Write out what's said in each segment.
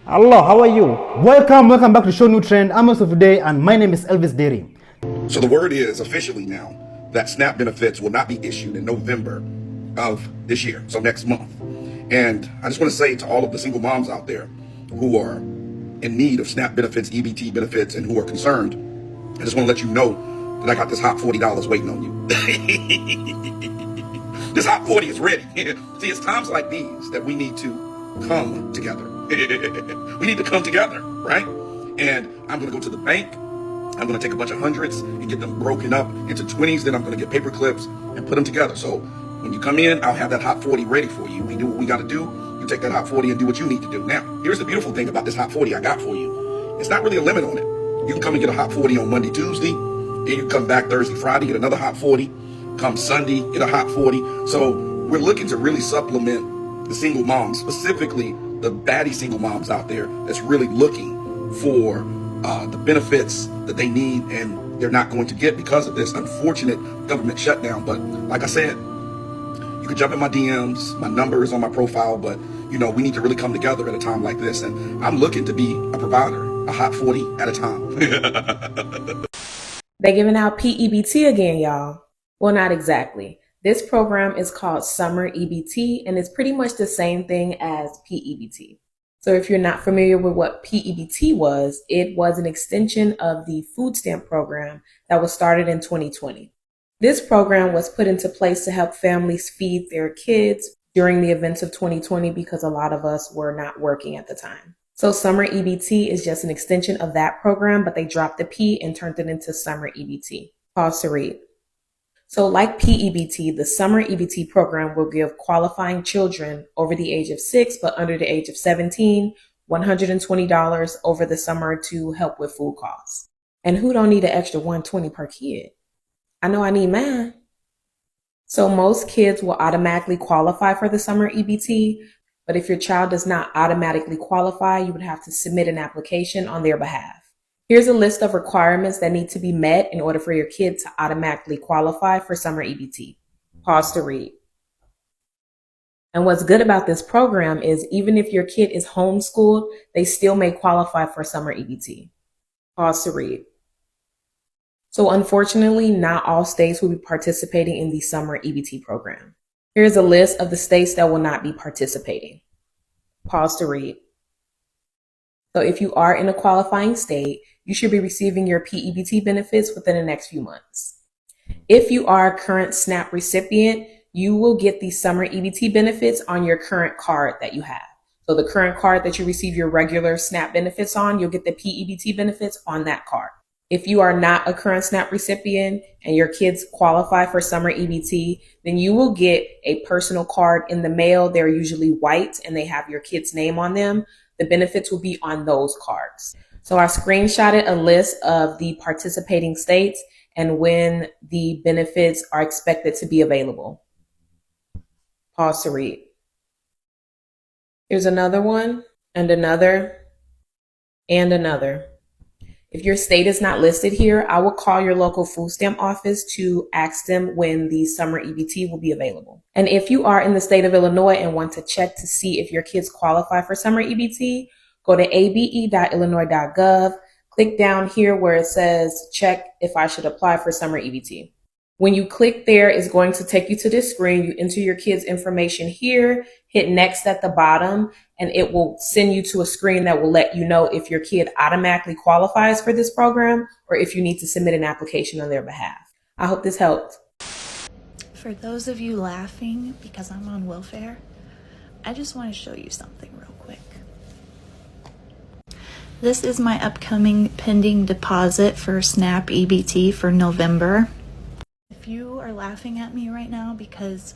Hello, how are you? Welcome back to ShowNewTrend. I'm your host of today, and my name is Elvis Dairy. So the word is officially now that SNAP benefits will not be issued in November of this year, so next month. And I just want to say to all of the single moms out there who are in need of SNAP benefits, EBT benefits, and who are concerned, I just want to let you know that I got this hot $40 waiting on you. This hot 40 is ready. See, it's times like these that we need to come together. We need to come together, right? And I'm going to go to the bank. I'm going to take a bunch of hundreds and get them broken up into 20s. Then I'm going to get paper clips and put them together. So when you come in, I'll have that hot 40 ready for you. We do what we got to do. You take that hot 40 and do what you need to do. Now, here's the beautiful thing about this hot 40 I got for you. It's not really a limit on it. You can come and get a hot 40 on Monday, Tuesday. Then you come back Thursday, Friday, get another hot 40. Come Sunday, get a hot 40. So we're looking to really supplement the single moms, specifically the baddie single moms out there that's really looking for the benefits that they need and they're not going to get because of this unfortunate government shutdown. But like I said, you can jump in my DMs. My number is on my profile, but you know, we need to really come together at a time like this. And I'm looking to be a provider, a hot 40 at a time. They're giving out PEBT again, y'all. Well, not exactly. This program is called Summer EBT, and it's pretty much the same thing as PEBT. So if you're not familiar with what PEBT was, it was an extension of the food stamp program that was started in 2020. This program was put into place to help families feed their kids during the events of 2020 because a lot of us were not working at the time. So Summer EBT is just an extension of that program, but they dropped the P and turned it into Summer EBT. Pause to read. So like PEBT, the Summer EBT program will give qualifying children over the age of 6 but under the age of 17 $120 over the summer to help with food costs. And who don't need an extra $120 per kid? I know I need mine. So most kids will automatically qualify for the Summer EBT, but if your child does not automatically qualify, you would have to submit an application on their behalf. Here's a list of requirements that need to be met in order for your kid to automatically qualify for Summer EBT. Pause to read. And what's good about this program is even if your kid is homeschooled, they still may qualify for Summer EBT. Pause to read. So unfortunately, not all states will be participating in the Summer EBT program. Here's a list of the states that will not be participating. Pause to read. So if you are in a qualifying state, you should be receiving your PEBT benefits within the next few months. If you are a current SNAP recipient, you will get the Summer EBT benefits on your current card that you have. So the current card that you receive your regular SNAP benefits on, you'll get the PEBT benefits on that card. If you are not a current SNAP recipient and your kids qualify for Summer EBT, then you will get a personal card in the mail. They're usually white and they have your kid's name on them. The benefits will be on those cards. So I screenshotted a list of the participating states and when the benefits are expected to be available. Pause to read. Here's another one, and another, and another. If your state is not listed here, I will call your local food stamp office to ask them when the Summer EBT will be available. And if you are in the state of Illinois and want to check to see if your kids qualify for Summer EBT, go to abe.illinois.gov, click down here where it says check if I should apply for Summer EBT. When you click there, it's going to take you to this screen. You enter your kid's information here, hit next at the bottom, and it will send you to a screen that will let you know if your kid automatically qualifies for this program or if you need to submit an application on their behalf. I hope this helped. For those of you laughing because I'm on welfare, I just want to show you something real quick. This is my upcoming pending deposit for SNAP EBT for November. If you are laughing at me right now because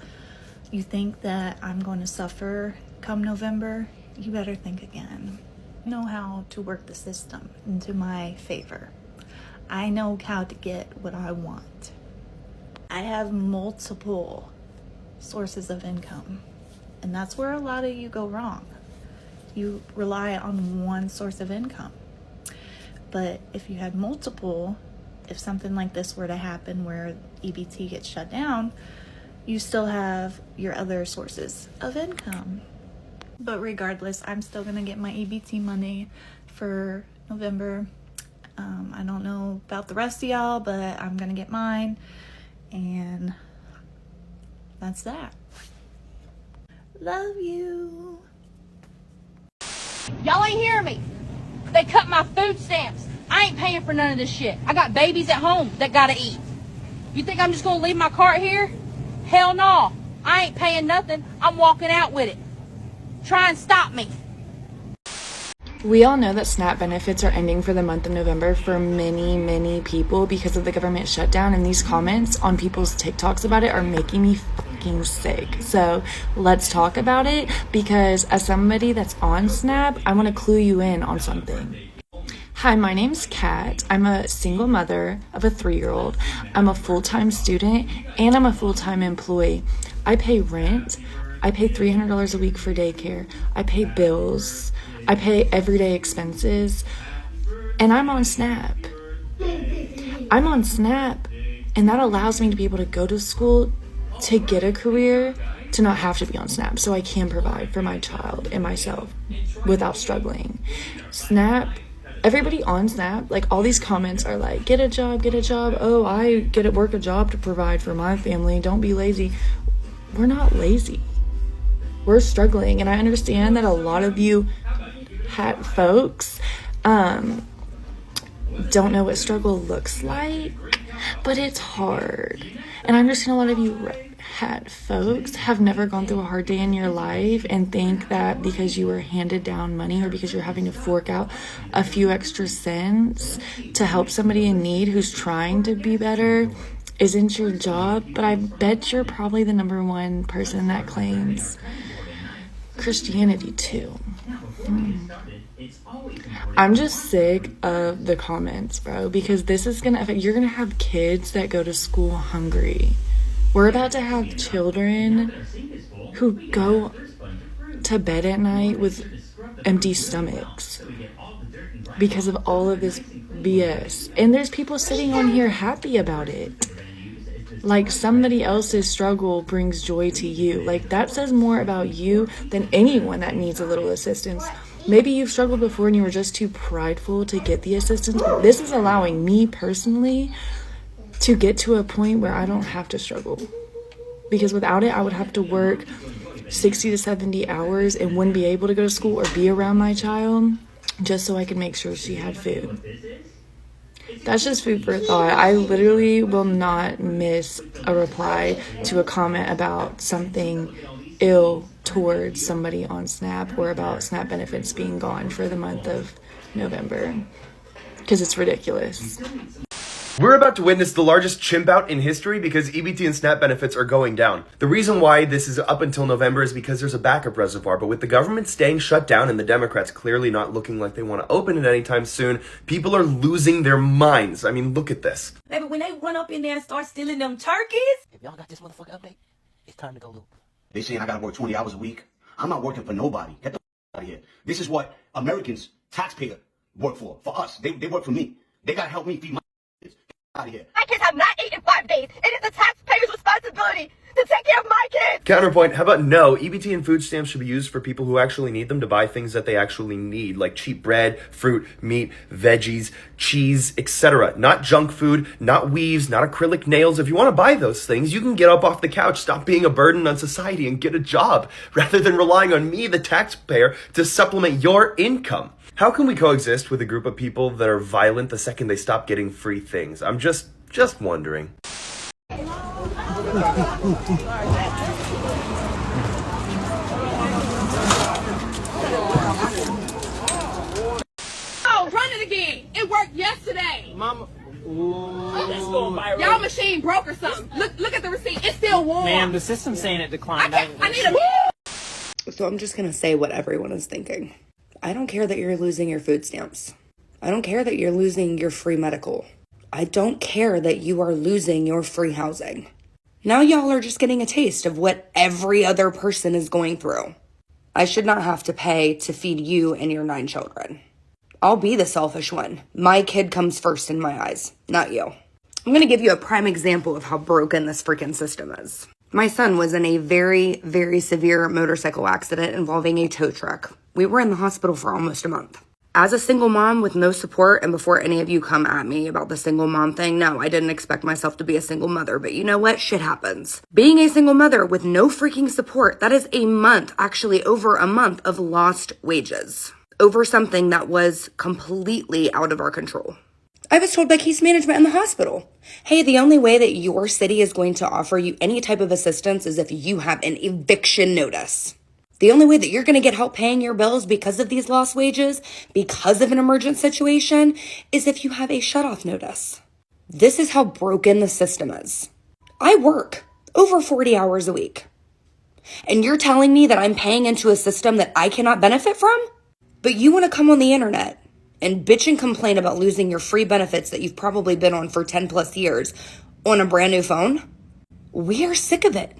you think that I'm going to suffer come November, you better think again. I know how to work the system into my favor. I know how to get what I want. I have multiple sources of income, and that's where a lot of you go wrong. You rely on one source of income. But if you had multiple, if something like this were to happen where EBT gets shut down, you still have your other sources of income. But regardless, I'm still gonna get my EBT money for November. I don't know about the rest of y'all, but I'm gonna get mine, and that's that. Love you. Y'all ain't hearing me. They cut my food stamps. I ain't paying for none of this shit. I got babies at home that gotta eat. You think I'm just gonna leave my cart here? Hell no. I ain't paying nothing. I'm walking out with it. Try and stop me. We all know that SNAP benefits are ending for the month of November for many people because of the government shutdown, and these comments on people's TikToks about it are making me fucking sick. So let's talk about it, because as somebody that's on SNAP, I want to clue you in on something. Hi, my name's Kat. I'm a single mother of a 3-year-old. I'm a full-time student and I'm a full-time employee. I pay rent. I pay $300 a week for daycare. I pay bills. I pay everyday expenses. And I'm on SNAP. I'm on SNAP, and that allows me to be able to go to school, to get a career, to not have to be on SNAP, so I can provide for my child and myself without struggling. SNAP, everybody on SNAP, like all these comments are like, get a job. Oh, I get to work a job to provide for my family. Don't be lazy. We're not lazy. We're struggling, and I understand that a lot of you folks don't know what struggle looks like, but it's hard. And I understand a lot of you folks have never gone through a hard day in your life and think that because you were handed down money or because you're having to fork out a few extra cents to help somebody in need who's trying to be better isn't your job. But I bet you're probably the number one person that claims Christianity too. I'm just sick of the comments, bro, because this is gonna affect, you're gonna have kids that go to school hungry. We're about to have children who go to bed at night with empty stomachs because of all of this BS. And there's people sitting on here happy about it. Like somebody else's struggle brings joy to you. Like that says more about you than anyone that needs a little assistance. Maybe you've struggled before and you were just too prideful to get the assistance. But this is allowing me personally to get to a point where I don't have to struggle. Because without it, I would have to work 60 to 70 hours and wouldn't be able to go to school or be around my child just so I could make sure she had food. That's just food for thought. I literally will not miss a reply to a comment about something ill towards somebody on SNAP or about SNAP benefits being gone for the month of November, because it's ridiculous. We're about to witness the largest chimp out in history because EBT and SNAP benefits are going down. The reason why this is up until November is because there's a backup reservoir, but with the government staying shut down and the Democrats clearly not looking like they want to open it anytime soon, people are losing their minds. I mean, look at this. Baby, when they run up in there and start stealing them turkeys, if y'all got this motherfucker update, it's time to go loop. They saying I gotta work 20 hours a week. I'm not working for nobody. Get the out of here. This is what Americans, taxpayer, work for us. They work for me. They gotta help me feed my kids. Get out of here. my kids have not eaten in 5 days. It is the taxpayer's responsibility to take care of my kids. Counterpoint, how about no? EBT and food stamps should be used for people who actually need them to buy things that they actually need, like cheap bread, fruit, meat, veggies, cheese, etc. Not junk food, not weaves, not acrylic nails. If you want to buy those things, you can get up off the couch, stop being a burden on society, and get a job, rather than relying on me, the taxpayer, to supplement your income. How can we coexist with a group of people that are violent the second they stop getting free things? I'm just wondering. Oh, run it again. It worked yesterday. Mama. Y'all machine broke or something. Look at the receipt. It's still warm. Ma'am, the system's saying it declined. I need a... So I'm just going to say what everyone is thinking. I don't care that you're losing your food stamps. I don't care that you're losing your free medical. I don't care that you are losing your free housing. Now y'all are just getting a taste of what every other person is going through. I should not have to pay to feed you and your 9 children. I'll be the selfish one. My kid comes first in my eyes, not you. I'm going to give you a prime example of how broken this freaking system is. My son was in a very, very severe motorcycle accident involving a tow truck. We were in the hospital for almost a month. As a single mom with no support, and before any of you come at me about the single mom thing, no, I didn't expect myself to be a single mother, but you know what? Shit happens. Being a single mother with no freaking support, that is a month, actually over a month of lost wages over something that was completely out of our control. I was told by case management in the hospital, hey, the only way that your city is going to offer you any type of assistance is if you have an eviction notice. The only way that you're going to get help paying your bills because of these lost wages, because of an emergent situation, is if you have a shutoff notice. This is how broken the system is. I work over 40 hours a week. And you're telling me that I'm paying into a system that I cannot benefit from? But you want to come on the internet and bitch and complain about losing your free benefits that you've probably been on for 10 plus years on a brand new phone? We are sick of it.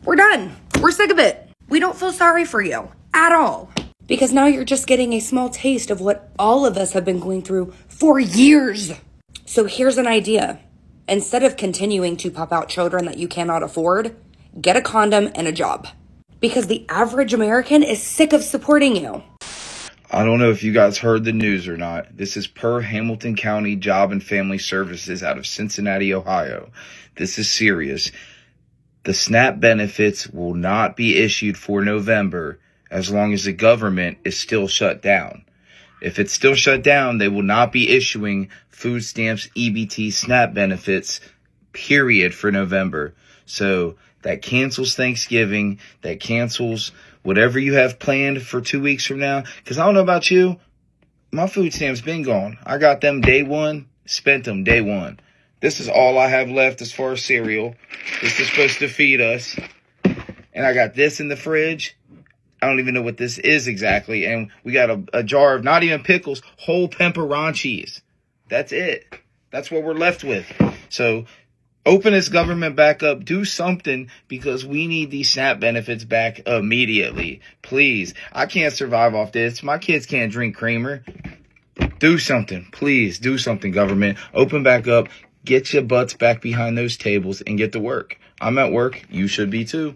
We're done. We're sick of it. We don't feel sorry for you at all. Because now you're just getting a small taste of what all of us have been going through for years. So here's an idea. Instead of continuing to pop out children that you cannot afford, get a condom and a job. Because the average American is sick of supporting you. I don't know if you guys heard the news or not. This is per Hamilton County Job and Family Services out of Cincinnati, Ohio. This is serious. The SNAP benefits will not be issued for November as long as the government is still shut down. If it's still shut down, they will not be issuing food stamps, EBT, SNAP benefits, period, for November. So that cancels Thanksgiving, that cancels whatever you have planned for 2 weeks from now. Because I don't know about you, my food stamps been gone. I got them day one, spent them day one. This is all I have left as far as cereal. This is supposed to feed us. And I got this in the fridge. I don't even know what this is exactly. And we got a jar of not even pickles, whole pepperonchis. That's it. That's what we're left with. So open this government back up. Do something, because we need these SNAP benefits back immediately. Please. I can't survive off this. My kids can't drink creamer. Do something. Please do something, government. Open back up. Get your butts back behind those tables and get to work. I'm at work. You should be too.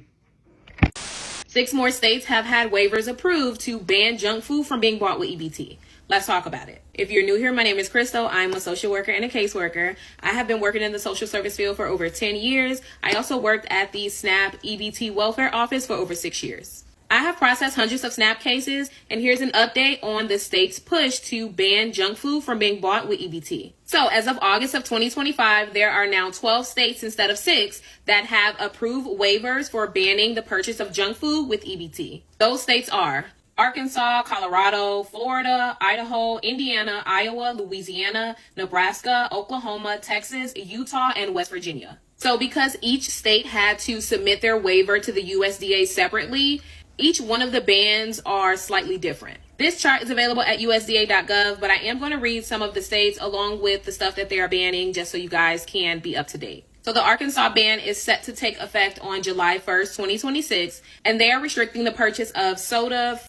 6 more states have had waivers approved to ban junk food from being bought with EBT. Let's talk about it. If you're new here, my name is Crystal. I'm a social worker and a caseworker. I have been working in the social service field for over 10 years. I also worked at the SNAP EBT welfare office for over 6 years. I have processed hundreds of SNAP cases, and here's an update on the state's push to ban junk food from being bought with EBT. So as of August of 2025, there are now 12 states instead of 6 that have approved waivers for banning the purchase of junk food with EBT. Those states are Arkansas, Colorado, Florida, Idaho, Indiana, Iowa, Louisiana, Nebraska, Oklahoma, Texas, Utah, and West Virginia. So because each state had to submit their waiver to the USDA separately, each one of the bans are slightly different. This chart is available at USDA.gov, but I am going to read some of the states along with the stuff that they are banning just so you guys can be up to date. So the Arkansas ban is set to take effect on July 1st, 2026, and they are restricting the purchase of soda.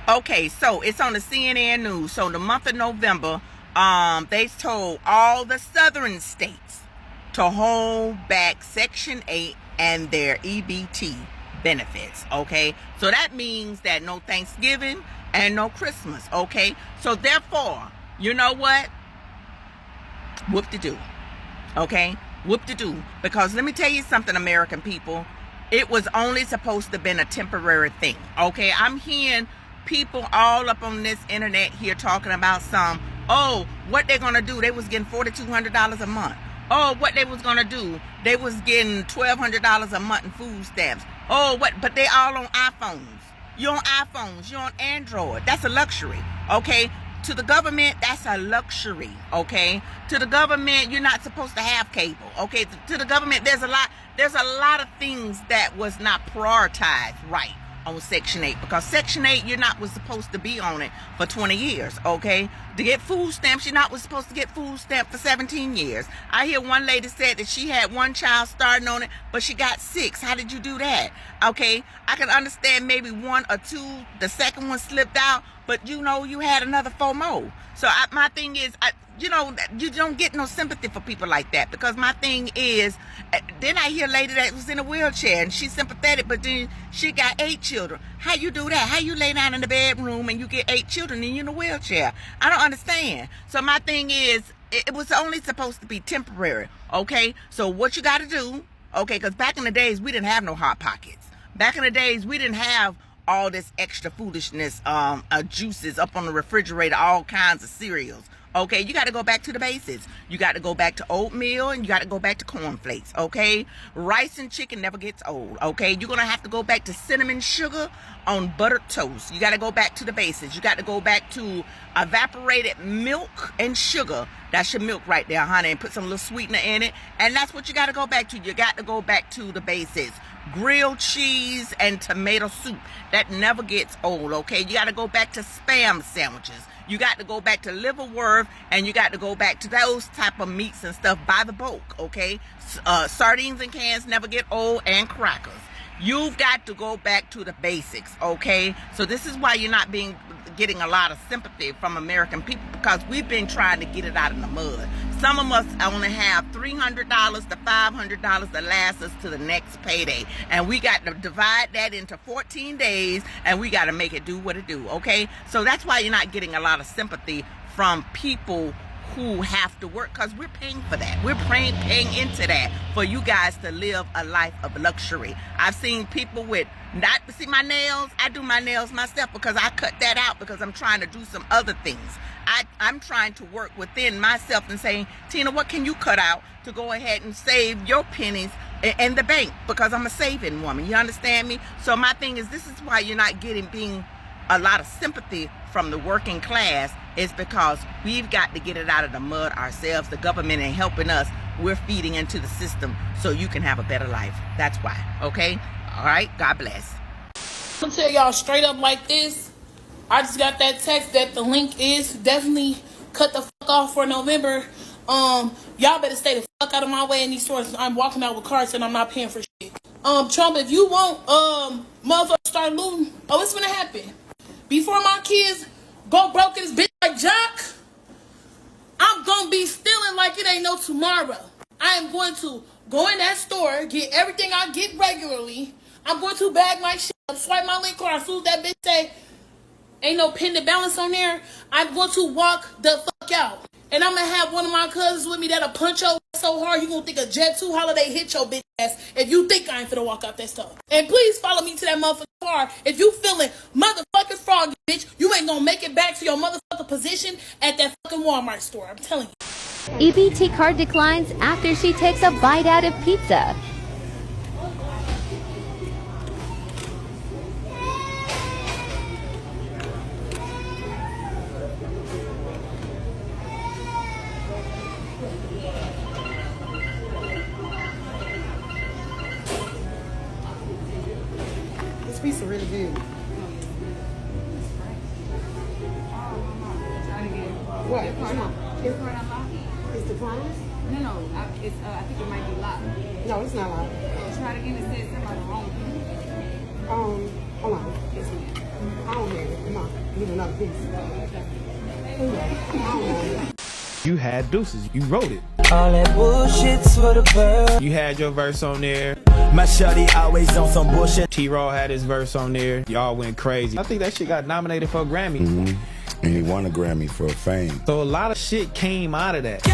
Okay, so it's on the CNN News. So the month of November, they told all the southern states to hold back Section 8 and their EBT benefits. Okay, so that means that no Thanksgiving and no Christmas. Okay, so therefore, you know what? Whoop-de-doo. Okay, whoop-de-doo. Because let me tell you something, American people. It was only supposed to have been a temporary thing. Okay, I'm hearing people all up on this internet here talking about what they're gonna do. They was getting $4,200 a month. Oh, what they was gonna do? They was getting $1,200 a month in food stamps. But they all on iPhones. You're on iPhones. You're on Android. That's a luxury. Okay. To the government, that's a luxury. Okay. To the government, you're not supposed to have cable. Okay. To the government, there's a lot of things that was not prioritized right on Section 8, because Section 8, was supposed to be on it for 20 years, okay? To get food stamps, was supposed to get food stamps for 17 years. I hear one lady said that she had one child starting on it, but she got 6. How did you do that? Okay, I can understand maybe 1 or 2, the second one slipped out, but you know, you had another 4 more. So my thing is, you know, you don't get no sympathy for people like that, because my thing is, then I hear a lady that was in a wheelchair and she's sympathetic, but then she got 8 children. How you do that? How you lay down in the bedroom and you get 8 children and you're in a wheelchair? I don't understand. So my thing is, it was only supposed to be temporary, okay? So what you got to do, okay, because back in the days, we didn't have no Hot Pockets. Back in the days, we didn't have all this extra foolishness, juices up on the refrigerator, all kinds of cereals. Okay, you got to go back to the basics. You got to go back to oatmeal, and you got to go back to cornflakes, okay? Rice and chicken never gets old, okay? You're going to have to go back to cinnamon sugar on buttered toast. You got to go back to the basics. You got to go back to evaporated milk and sugar. That's your milk right there, honey, and put some little sweetener in it. And that's what you got to go back to. You got to go back to the basics. Grilled cheese and tomato soup. That never gets old, okay? You got to go back to Spam sandwiches. You got to go back to liverwurst, and you got to go back to those type of meats and stuff by the bulk, okay? Sardines in cans never get old, and crackers. You've got to go back to the basics, okay? So this is why you're not getting a lot of sympathy from American people, because we've been trying to get it out of the mud. Some of us only have $300 to $500 to last us to the next payday. And we got to divide that into 14 days, and we got to make it do what it do, okay? So that's why you're not getting a lot of sympathy from people who have to work, because we're paying for that. We're paying into that for you guys to live a life of luxury. I've seen people with see my nails. I do my nails myself because I cut that out because I'm trying to do some other things. I'm trying to work within myself and saying, Tina, what can you cut out to go ahead and save your pennies in the bank? Because I'm a saving woman. You understand me? So my thing is, this is why you're not being a lot of sympathy from the working class, is because we've got to get it out of the mud ourselves. The government ain't helping us. We're feeding into the system so you can have a better life. That's why, okay? All right, God bless. I'm gonna tell y'all straight up like this. I just got that text that the link is definitely cut the fuck off for November. Y'all better stay the fuck out of my way in these stores. I'm walking out with carts and I'm not paying for shit. Trump, if you want motherfuckers start looting, what's gonna happen? Before my kids go broke in this bitch like Jock, I'm gonna be stealing like it ain't no tomorrow. I am going to go in that store, get everything I get regularly. I'm going to bag my shit up, swipe my link card. As soon as that bitch say ain't no pending balance on there, I'm going to walk the fuck out. And I'm going to have one of my cousins with me that'll punch your ass so hard you going to think a Jet 2 holiday hit your bitch ass if you think I ain't finna walk out that stuff. And please follow me to that motherfucking car if you feeling motherfucking froggy, bitch. You ain't going to make it back to your motherfucking position at that fucking Walmart store. I'm telling you. EBT card declines after she takes a bite out of pizza. This pizza really good. What? Come on. It's declined? No, it's I think it might be locked. No, it's not locked. Try it again. It says somebody wrong. Hold on. Yes, ma'am. I don't have it. Come on. Need another piece. You had deuces. You wrote it. All that bullshit's for the bird. You had your verse on there. My shawty always on some bullshit. T-Raw had his verse on there. Y'all went crazy. I think that shit got nominated for a Grammy. Mm-hmm. And he won a Grammy for Fame. So a lot of shit came out of that.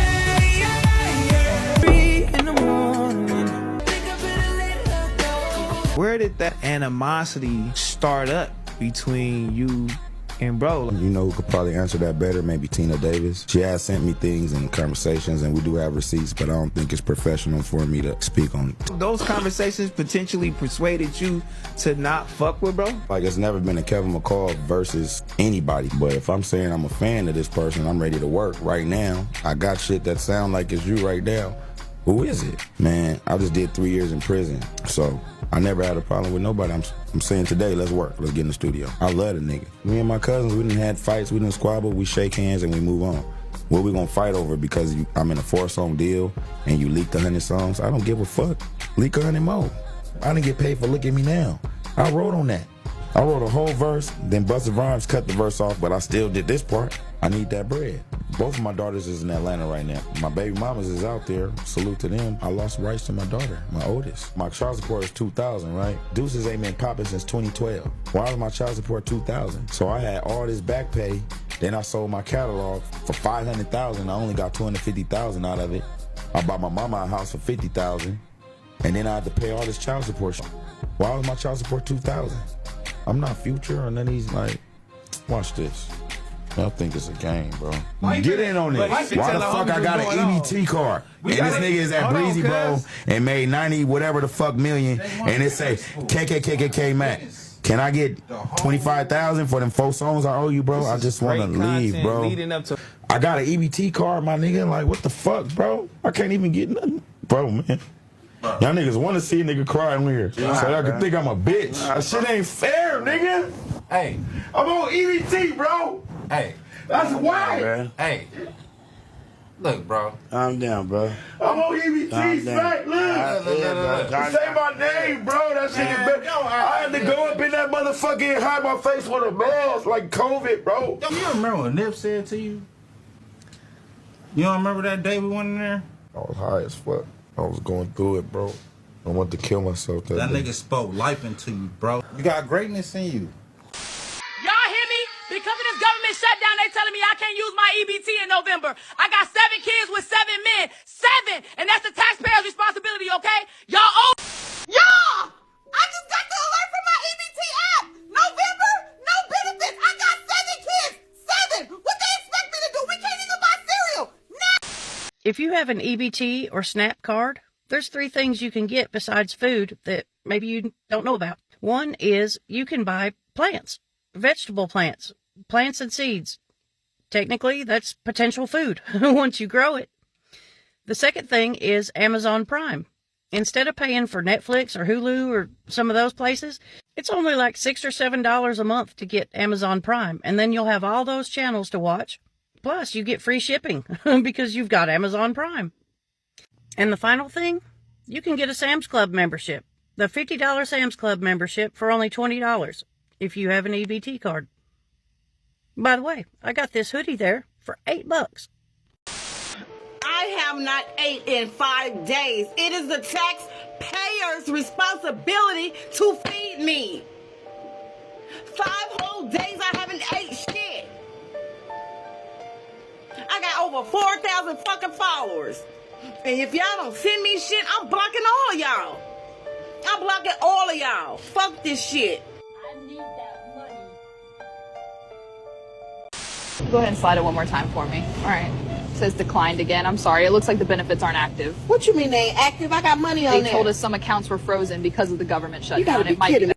Where did that animosity start up between you and bro? You know who could probably answer that better? Maybe Tina Davis. She has sent me things and conversations, and we do have receipts, but I don't think it's professional for me to speak on. Those conversations potentially persuaded you to not fuck with bro? Like, it's never been a Kevin McCall versus anybody. But if I'm saying I'm a fan of this person, I'm ready to work right now. I got shit that sound like it's you right now. Who is it? Man, I just did 3 years in prison, so I never had a problem with nobody. I'm saying today, let's work. Let's get in the studio. I love the nigga. Me and my cousins, we done had fights, we done squabble, we shake hands and we move on. What we gonna fight over because I'm in a 4-song deal and you leaked 100 songs? I don't give a fuck. Leak 100 more. I didn't get paid for Look at Me Now. I wrote on that. I wrote a whole verse, then Busta Rhymes cut the verse off, but I still did this part. I need that bread. Both of my daughters is in Atlanta right now. My baby mamas is out there. Salute to them. I lost rights to my daughter, my oldest. My child support is $2,000, right? Deuces ain't been popping since 2012. Why was my child support $2,000? So I had all this back pay. Then I sold my catalog for $500,000. I only got $250,000 out of it. I bought my mama a house for $50,000. And then I had to pay all this child support. Why was my child support $2,000? I'm not Future or none of these, like, watch this. I think it's a game, bro. Get in on this. Why the fuck I got an EBT card? And this nigga is at Breezy, bro, and made 90 whatever the fuck million, and it say KKKKK Max. Can I get 25,000 for them 4 songs I owe you, bro? I just want to leave, bro. I got an EBT card, my nigga. Like, what the fuck, bro? I can't even get nothing, bro, man. Y'all niggas want to see a nigga cry on here, so y'all can think I'm a bitch. That shit ain't fair, nigga. Hey, I'm on EBT, bro. Hey, that's why. Hey, look, bro. I'm down, bro. I'm on EBT, Smack. Look. Say my name, bro. That shit is better. I had to go up in that motherfucker and hide my face with a mask like COVID, bro. Yo, you remember what Nip said to you? You don't remember that day we went in there? I was high as fuck. I was going through it, bro. I wanted to kill myself that day. Nigga spoke life into you, bro. You got greatness in you. Y'all hear me? Because of this government shutdown, they telling me I can't use my EBT in November. I got 7 kids with 7 men. 7! And that's the taxpayer's responsibility, okay? Y'all owe... Y'all! I just got the alert from my EBT app. November, no benefits. I got 7 kids. 7! What they expect me to do? We can't even buy cereal. Nah. If you have an EBT or SNAP card, there's 3 things you can get besides food that maybe you don't know about. One is you can buy plants, vegetable plants, plants and seeds. Technically, that's potential food once you grow it. The second thing is Amazon Prime. Instead of paying for Netflix or Hulu or some of those places, it's only like $6 or $7 a month to get Amazon Prime. And then you'll have all those channels to watch. Plus, you get free shipping because you've got Amazon Prime. And the final thing, you can get a Sam's Club membership. The $50 Sam's Club membership for only $20 if you have an EBT card. By the way, I got this hoodie there for $8. I have not ate in 5 days. It is the taxpayer's responsibility to feed me. 5 whole days I haven't ate shit. I got over 4,000 fucking followers. And if y'all don't send me shit, I'm blocking all of y'all. I'm blocking all of y'all. Fuck this shit. I need that money. Go ahead and slide it one more time for me. All right. It says declined again. I'm sorry. It looks like the benefits aren't active. What you mean they ain't active? I got money on there. They told us some accounts were frozen because of the government shutdown. You gotta be it might kidding me.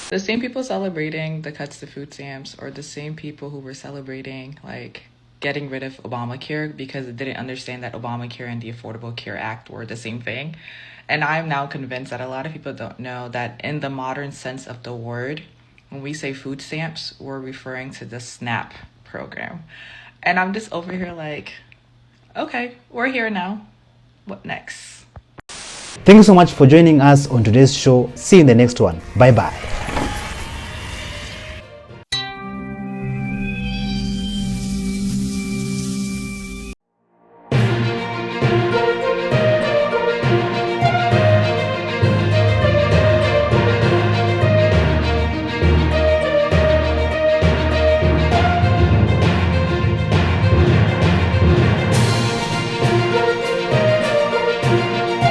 The same people celebrating the cuts to food stamps are the same people who were celebrating, like, getting rid of Obamacare because they didn't understand that Obamacare and the Affordable Care Act were the same thing. And I'm now convinced that a lot of people don't know that in the modern sense of the word, when we say food stamps, we're referring to the SNAP program. And I'm just over here like, okay, we're here now. What next? Thank you so much for joining us on today's show. See you in the next one. Bye-bye.